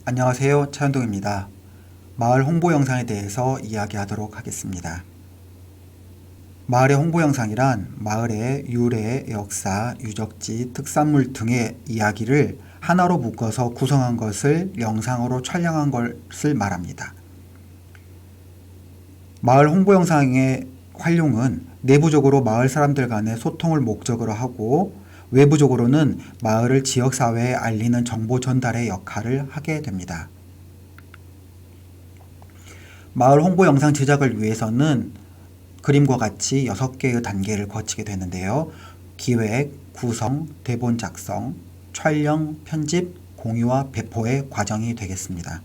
안녕하세요. 차현동입니다. 마을 홍보 영상에 대해서 이야기하도록 하겠습니다. 마을의 홍보 영상이란 마을의 유래, 역사, 유적지, 특산물 등의 이야기를 하나로 묶어서 구성한 것을 영상으로 촬영한 것을 말합니다. 마을 홍보 영상의 활용은 내부적으로 마을 사람들 간의 소통을 목적으로 하고 외부적으로는 마을을 지역사회에 알리는 정보 전달의 역할을 하게 됩니다. 마을 홍보 영상 제작을 위해서는 그림과 같이 6개의 단계를 거치게 되는데요. 기획, 구성, 대본 작성, 촬영, 편집, 공유와 배포의 과정이 되겠습니다.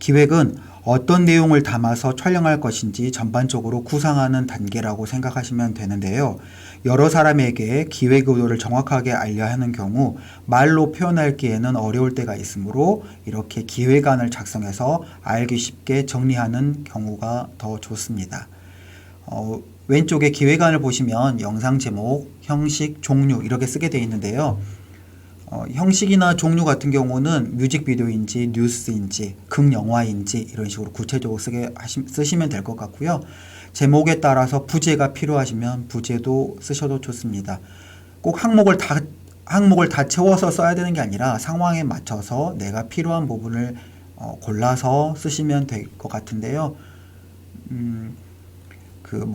기획은 어떤 내용을 담아서 촬영할 것인지 전반적으로 구상하는 단계라고 생각하시면 되는데요. 여러 사람에게 기획 의도를 정확하게 알려야 하는 경우 말로 표현하기에는 어려울 때가 있으므로 이렇게 기획안을 작성해서 알기 쉽게 정리하는 경우가 더 좋습니다. 왼쪽에 기획안을 보시면 영상 제목, 형식, 종류 이렇게 쓰게 되어 있는데요. 형식이나 종류 같은 경우는 뮤직비디오인지 뉴스인지 극영화인지 이런 식으로 구체적으로 쓰시면 될 것 같고요. 제목에 따라서 부제가 필요하시면 부제도 쓰셔도 좋습니다. 꼭 항목을 다 채워서 써야 되는 게 아니라 상황에 맞춰서 내가 필요한 부분을 골라서 쓰시면 될 것 같은데요.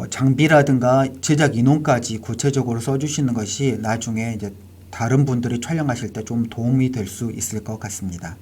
장비라든가 제작 인원까지 구체적으로 써주시는 것이 나중에 이제 다른 분들이 촬영하실 때 좀 도움이 될 수 있을 것 같습니다.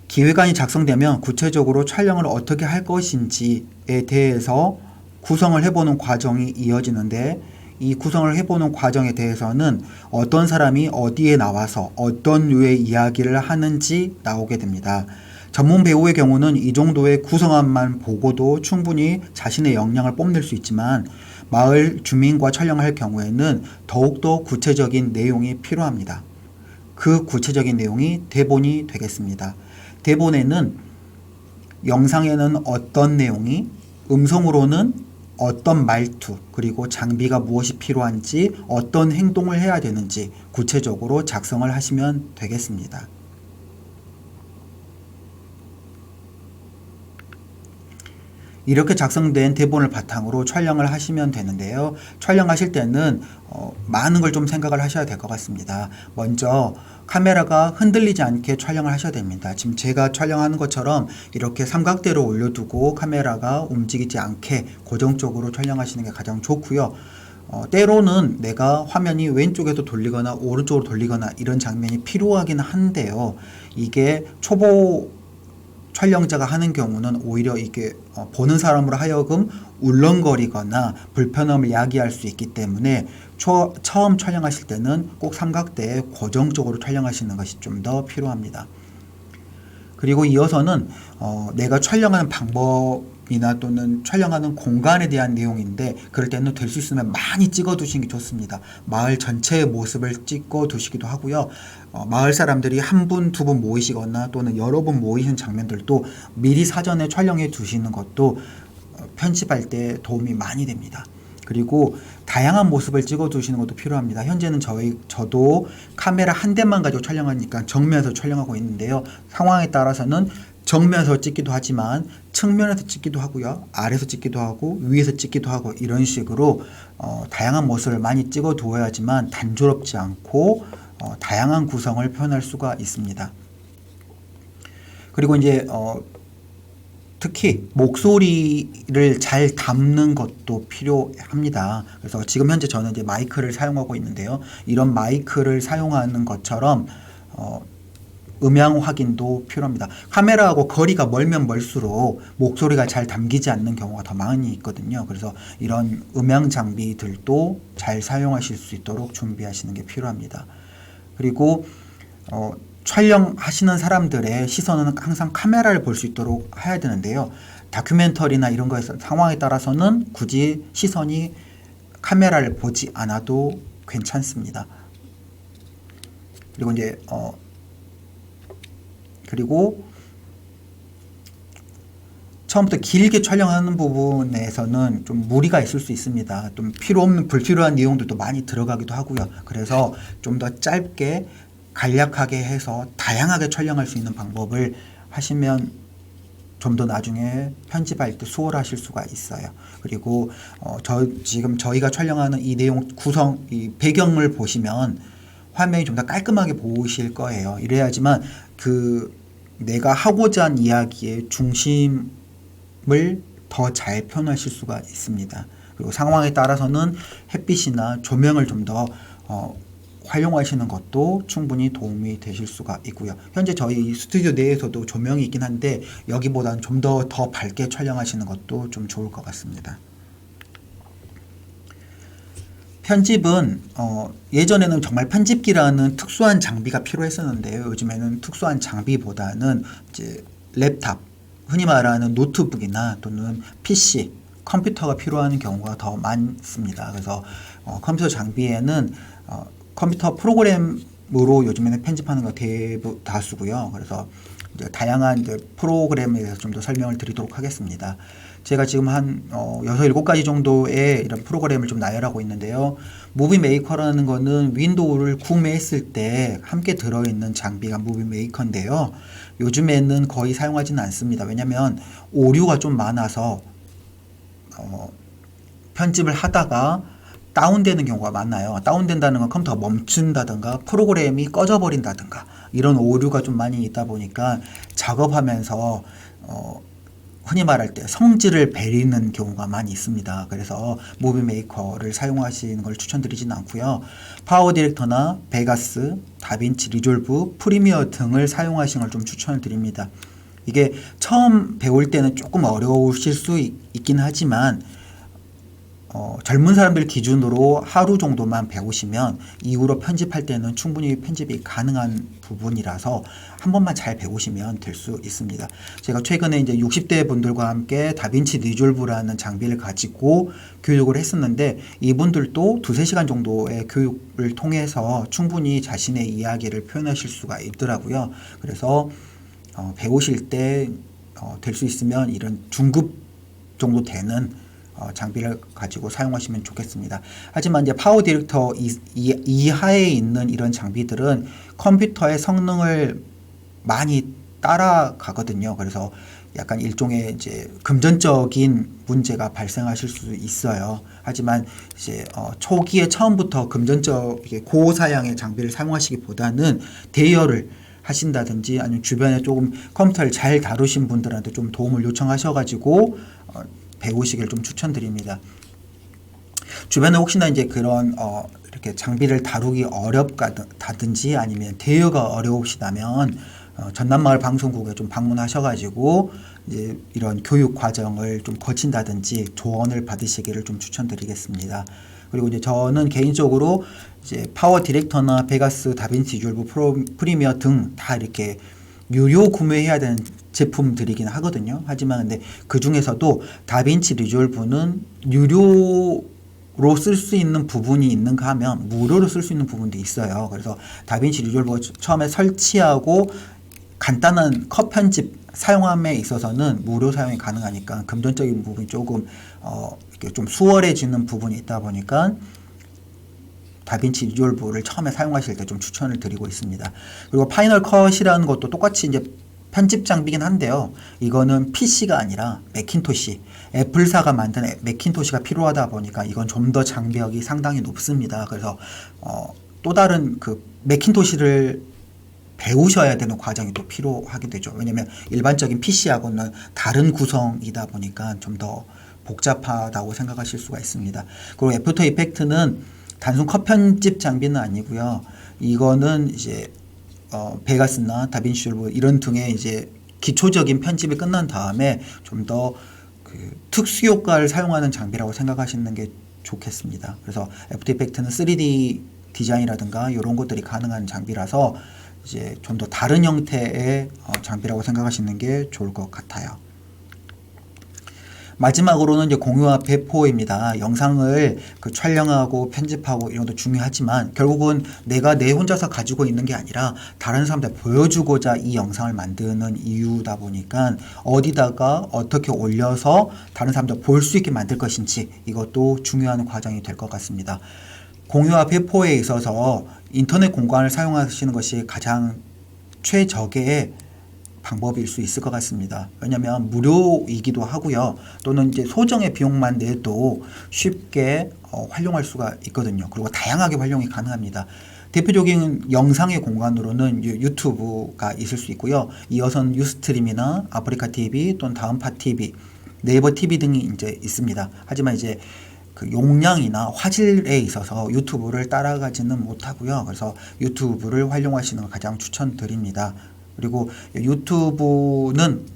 기획안이 작성되면 구체적으로 촬영을 어떻게 할 것인지에 대해서 구성을 해보는 과정이 이어지는데 이 구성을 해보는 과정에 대해서는 어떤 사람이 어디에 나와서 어떤 류의 이야기를 하는지 나오게 됩니다. 전문 배우의 경우는 이 정도의 구성안만 보고도 충분히 자신의 역량을 뽐낼 수 있지만 마을 주민과 촬영할 경우에는 더욱더 구체적인 내용이 필요합니다. 그 구체적인 내용이 대본이 되겠습니다. 대본에는 영상에는 어떤 내용이, 음성으로는 어떤 말투, 그리고 장비가 무엇이 필요한지, 어떤 행동을 해야 되는지 구체적으로 작성을 하시면 되겠습니다. 이렇게 작성된 대본을 바탕으로 촬영을 하시면 되는데요. 촬영하실 때는 많은 걸 좀 생각을 하셔야 될 것 같습니다. 먼저 카메라가 흔들리지 않게 촬영을 하셔야 됩니다. 지금 제가 촬영하는 것처럼 이렇게 삼각대로 올려두고 카메라가 움직이지 않게 고정적으로 촬영하시는 게 가장 좋고요. 때로는 내가 화면이 왼쪽에도 돌리거나 오른쪽으로 돌리거나 이런 장면이 필요하긴 한데요. 이게 초보 촬영자가 하는 경우는 오히려 이게 보는 사람으로 하여금 울렁거리거나 불편함을 야기할 수 있기 때문에 처음 촬영하실 때는 꼭 삼각대에 고정적으로 촬영하시는 것이 좀 더 필요합니다. 그리고 이어서는 내가 촬영하는 방법이나 또는 촬영하는 공간에 대한 내용인데 그럴 때는 될 수 있으면 많이 찍어 두시는 게 좋습니다. 마을 전체의 모습을 찍어 두시기도 하고요. 마을 사람들이 한 분, 두 분 모이시거나 또는 여러 분 모이신 장면들도 미리 사전에 촬영해 두시는 것도 편집할 때 도움이 많이 됩니다. 그리고 다양한 모습을 찍어 두시는 것도 필요합니다. 현재는 저도 카메라 한 대만 가지고 촬영하니까 정면에서 촬영하고 있는데요. 상황에 따라서는 정면에서 찍기도 하지만 측면에서 찍기도 하고요. 아래에서 찍기도 하고 위에서 찍기도 하고 이런 식으로 다양한 모습을 많이 찍어 두어야지만 단조롭지 않고 다양한 구성을 표현할 수가 있습니다. 그리고 이제 특히 목소리를 잘 담는 것도 필요합니다. 그래서 지금 현재 저는 이제 마이크를 사용하고 있는데요. 이런 마이크를 사용하는 것처럼 음향 확인도 필요합니다. 카메라하고 거리가 멀면 멀수록 목소리가 잘 담기지 않는 경우가 더 많이 있거든요. 그래서 이런 음향 장비들도 잘 사용하실 수 있도록 준비하시는 게 필요합니다. 그리고 촬영하시는 사람들의 시선은 항상 카메라를 볼 수 있도록 해야 되는데요. 다큐멘터리나 이런 거에서 상황에 따라서는 굳이 시선이 카메라를 보지 않아도 괜찮습니다. 그리고 처음부터 길게 촬영하는 부분에서는 좀 무리가 있을 수 있습니다. 좀 필요 없는 불필요한 내용들도 많이 들어가기도 하고요. 그래서 좀 더 짧게 간략하게 해서 다양하게 촬영할 수 있는 방법을 하시면 좀 더 나중에 편집할 때 수월하실 수가 있어요. 그리고 지금 저희가 촬영하는 이 내용 구성, 이 배경을 보시면 화면이 좀 더 깔끔하게 보이실 거예요. 이래야지만 내가 하고자 한 이야기의 중심을 더 잘 표현하실 수가 있습니다. 그리고 상황에 따라서는 햇빛이나 조명을 좀 더 활용하시는 것도 충분히 도움이 되실 수가 있고요. 현재 저희 스튜디오 내에서도 조명이 있긴 한데 여기보다는 좀 더 밝게 촬영하시는 것도 좀 좋을 것 같습니다. 편집은 예전에는 정말 편집기라는 특수한 장비가 필요했었는데요. 요즘에는 특수한 장비보다는 이제 랩탑, 흔히 말하는 노트북이나 또는 PC, 컴퓨터가 필요한 경우가 더 많습니다. 그래서 컴퓨터 장비에는 컴퓨터 프로그램으로 요즘에는 편집하는 거 다수고요. 그래서 이제 다양한 이제 프로그램에 대해서 좀 더 설명을 드리도록 하겠습니다. 제가 지금 한 6, 7가지 정도의 이런 프로그램을 좀 나열하고 있는데요. 무비 메이커라는 거는 윈도우를 구매했을 때 함께 들어있는 장비가 무비 메이커인데요. 요즘에는 거의 사용하지는 않습니다. 왜냐하면 오류가 좀 많아서 편집을 하다가 다운되는 경우가 많아요. 다운된다는 건 컴퓨터가 멈춘다든가 프로그램이 꺼져버린다든가 이런 오류가 좀 많이 있다 보니까 작업하면서 흔히 말할 때 성질을 배리는 경우가 많이 있습니다. 그래서 무비 메이커를 사용하시는 걸 추천드리지는 않고요. 파워 디렉터나 베가스, 다빈치 리졸브, 프리미어 등을 사용하시는 걸 좀 추천을 드립니다. 이게 처음 배울 때는 조금 어려우실 수 있긴 하지만 젊은 사람들 기준으로 하루 정도만 배우시면 이후로 편집할 때는 충분히 편집이 가능한 부분이라서 한 번만 잘 배우시면 될 수 있습니다. 제가 최근에 이제 60대 분들과 함께 다빈치 리졸브라는 장비를 가지고 교육을 했었는데 이분들도 2-3시간 정도의 교육을 통해서 충분히 자신의 이야기를 표현하실 수가 있더라고요. 그래서 배우실 때 될 수 있으면 이런 중급 정도 되는 장비를 가지고 사용하시면 좋겠습니다. 하지만 이제 파워 디렉터 이하에 있는 이런 장비들은 컴퓨터의 성능을 많이 따라가거든요. 그래서 약간 일종의 이제 금전적인 문제가 발생하실 수 있어요. 하지만 이제 초기에 처음부터 금전적 고사양의 장비를 사용하시기보다는 대여를 하신다든지 아니면 주변에 조금 컴퓨터를 잘 다루신 분들한테 좀 도움을 요청하셔가지고 배우시길 좀 추천드립니다. 주변에 혹시나 이제 그런 이렇게 장비를 다루기 어렵다든지 아니면 대여가 어려우시다면 전남마을 방송국에 좀 방문하셔가지고 이제 이런 교육 과정을 좀 거친다든지 조언을 받으시기를 좀 추천드리겠습니다. 그리고 이제 저는 개인적으로 이제 파워 디렉터나 베가스, 다빈치 리졸브, 프리미어 등 다 이렇게 유료 구매해야 되는 제품들이긴 하거든요. 하지만 근데 그 중에서도 다빈치 리졸브는 유료로 쓸 수 있는 부분이 있는가 하면 무료로 쓸 수 있는 부분도 있어요. 그래서 다빈치 리졸브 처음에 설치하고 간단한 컷 편집 사용함에 있어서는 무료 사용이 가능하니까 금전적인 부분이 조금 이렇게 좀 수월해지는 부분이 있다 보니까 다빈치 리졸브를 처음에 사용하실 때 좀 추천을 드리고 있습니다. 그리고 파이널 컷이라는 것도 똑같이 이제 편집 장비긴 한데요. 이거는 PC가 아니라 매킨토시, 애플사가 만든 매킨토시가 필요하다 보니까 이건 좀 더 장벽이 상당히 높습니다. 그래서 또 다른 그 매킨토시를 배우셔야 되는 과정이 또 필요하게 되죠. 왜냐면 일반적인 PC하고는 다른 구성이다 보니까 좀 더 복잡하다고 생각하실 수가 있습니다. 그리고 애프터 이펙트는 단순 컷 편집 장비는 아니고요. 이거는 이제 베가스나 다빈치 리졸브 이런 등의 이제 기초적인 편집이 끝난 다음에 좀 더 그 특수 효과를 사용하는 장비라고 생각하시는 게 좋겠습니다. 그래서 애프터 이펙트는 3D 디자인이라든가 이런 것들이 가능한 장비라서 이제 좀 더 다른 형태의 장비라고 생각하시는 게 좋을 것 같아요. 마지막으로는 이제 공유와 배포입니다. 영상을 촬영하고 편집하고 이런 것도 중요하지만 결국은 내가 내 혼자서 가지고 있는 게 아니라 다른 사람한테 보여주고자 이 영상을 만드는 이유다 보니까 어디다가 어떻게 올려서 다른 사람들 볼 수 있게 만들 것인지 이것도 중요한 과정이 될 것 같습니다. 공유와 배포에 있어서 인터넷 공간을 사용하시는 것이 가장 최적의 방법일 수 있을 것 같습니다. 왜냐하면 무료이기도 하고요. 또는 이제 소정의 비용만 내도 쉽게 활용할 수가 있거든요. 그리고 다양하게 활용이 가능합니다. 대표적인 영상의 공간으로는 유튜브가 있을 수 있고요. 이어서는 유스트림이나 아프리카 TV 또는 다음파 TV, 네이버 TV 등이 이제 있습니다. 하지만 이제 그 용량이나 화질에 있어서 유튜브를 따라가지는 못하고요. 그래서 유튜브를 활용하시는 걸 가장 추천드립니다. 그리고 유튜브는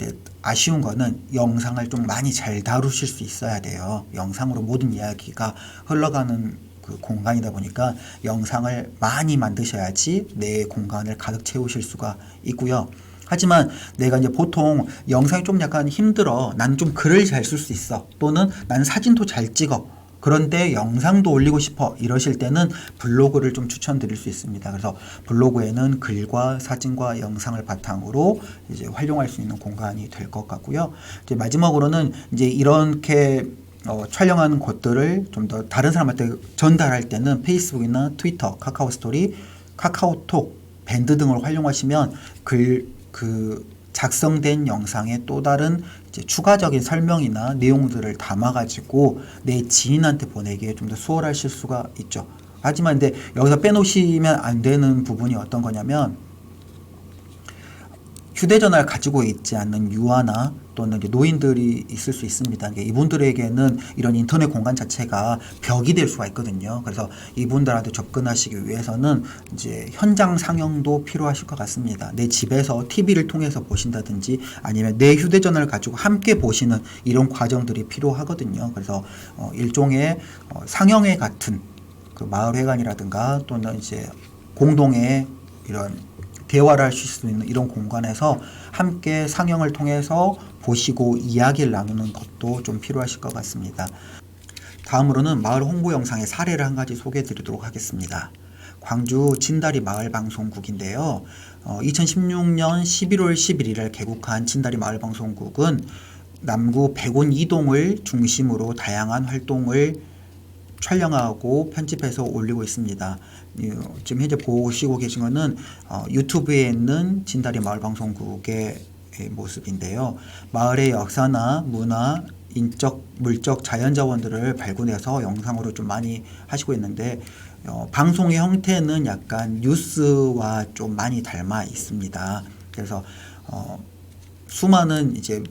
아쉬운 거는 영상을 좀 많이 잘 다루실 수 있어야 돼요. 영상으로 모든 이야기가 흘러가는 그 공간이다 보니까 영상을 많이 만드셔야지 내 공간을 가득 채우실 수가 있고요. 하지만 내가 이제 보통 영상이 좀 약간 힘들어. 나는 좀 글을 잘 쓸 수 있어. 또는 나는 사진도 잘 찍어. 그런데 영상도 올리고 싶어 이러실 때는 블로그를 좀 추천드릴 수 있습니다. 그래서 블로그에는 글과 사진과 영상을 바탕으로 이제 활용할 수 있는 공간이 될 것 같고요. 이제 마지막으로는 이제 이렇게 촬영하는 것들을 좀 더 다른 사람한테 전달할 때는 페이스북이나 트위터, 카카오 스토리, 카카오톡, 밴드 등을 활용하시면 그 작성된 영상에 또 다른 이제 추가적인 설명이나 내용들을 담아가지고 내 지인한테 보내기에 좀 더 수월하실 수가 있죠. 하지만 근데 여기서 빼놓으시면 안 되는 부분이 어떤 거냐면 휴대전화를 가지고 있지 않는 유아나 또는 이제 노인들이 있을 수 있습니다. 이분들에게는 이런 인터넷 공간 자체가 벽이 될 수가 있거든요. 그래서 이분들한테 접근하시기 위해서는 이제 현장 상영도 필요하실 것 같습니다. 내 집에서 TV를 통해서 보신다든지 아니면 내 휴대전화를 가지고 함께 보시는 이런 과정들이 필요하거든요. 그래서 일종의 상영회 같은 그 마을회관이라든가 또는 이제 공동의 이런 대화를 하실 수 있는 이런 공간에서 함께 상영을 통해서 보시고 이야기를 나누는 것도 좀 필요하실 것 같습니다. 다음으로는 마을 홍보 영상의 사례를 한 가지 소개해 드리도록 하겠습니다. 광주 진다리 마을방송국인데요. 2016년 11월 11일에 개국한 진다리 마을방송국은 남구 백운 2동을 중심으로 다양한 활동을 촬영하고 편집해서 올리고 있습니다. 지금 현재 보시고 계신 것은 유튜브에 있는 진다리 마을방송국의 모습인데요. 마을의 역사나 문화, 인적, 물적, 자연자원들을 발굴해서 영상으로 좀 많이 하시고 있는데 방송의 형태는 약간 뉴스와 좀 많이 닮아 있습니다. 그래서 수많은 이제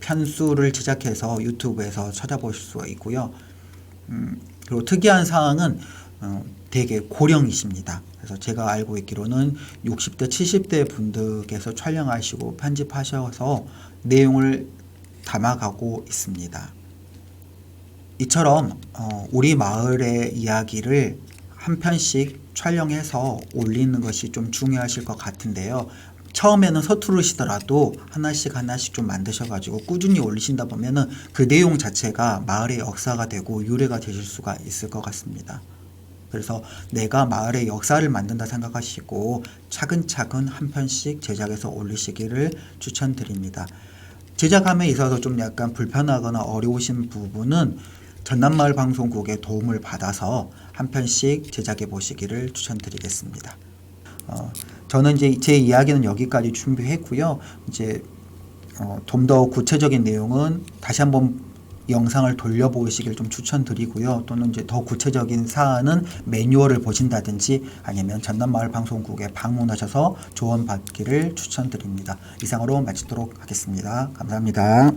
편수를 제작해서 유튜브에서 찾아보실 수가 있고요. 그리고 특이한 사항은 되게 고령이십니다. 그래서 제가 알고 있기로는 60대, 70대 분들께서 촬영하시고 편집하셔서 내용을 담아가고 있습니다. 이처럼 우리 마을의 이야기를 한 편씩 촬영해서 올리는 것이 좀 중요하실 것 같은데요. 처음에는 서투르시더라도 하나씩 좀 만드셔가지고 꾸준히 올리신다 보면은 그 내용 자체가 마을의 역사가 되고 유래가 되실 수가 있을 것 같습니다. 그래서 내가 마을의 역사를 만든다 생각하시고 차근차근 한 편씩 제작해서 올리시기를 추천드립니다. 제작함에 있어서 좀 약간 불편하거나 어려우신 부분은 전남마을 방송국의 도움을 받아서 한 편씩 제작해 보시기를 추천드리겠습니다. 저는 이제 제 이야기는 여기까지 준비했고요. 이제 좀 더 구체적인 내용은 다시 한번 영상을 돌려보시길 좀 추천드리고요. 또는 이제 더 구체적인 사안은 매뉴얼을 보신다든지 아니면 전남마을 방송국에 방문하셔서 조언 받기를 추천드립니다. 이상으로 마치도록 하겠습니다. 감사합니다.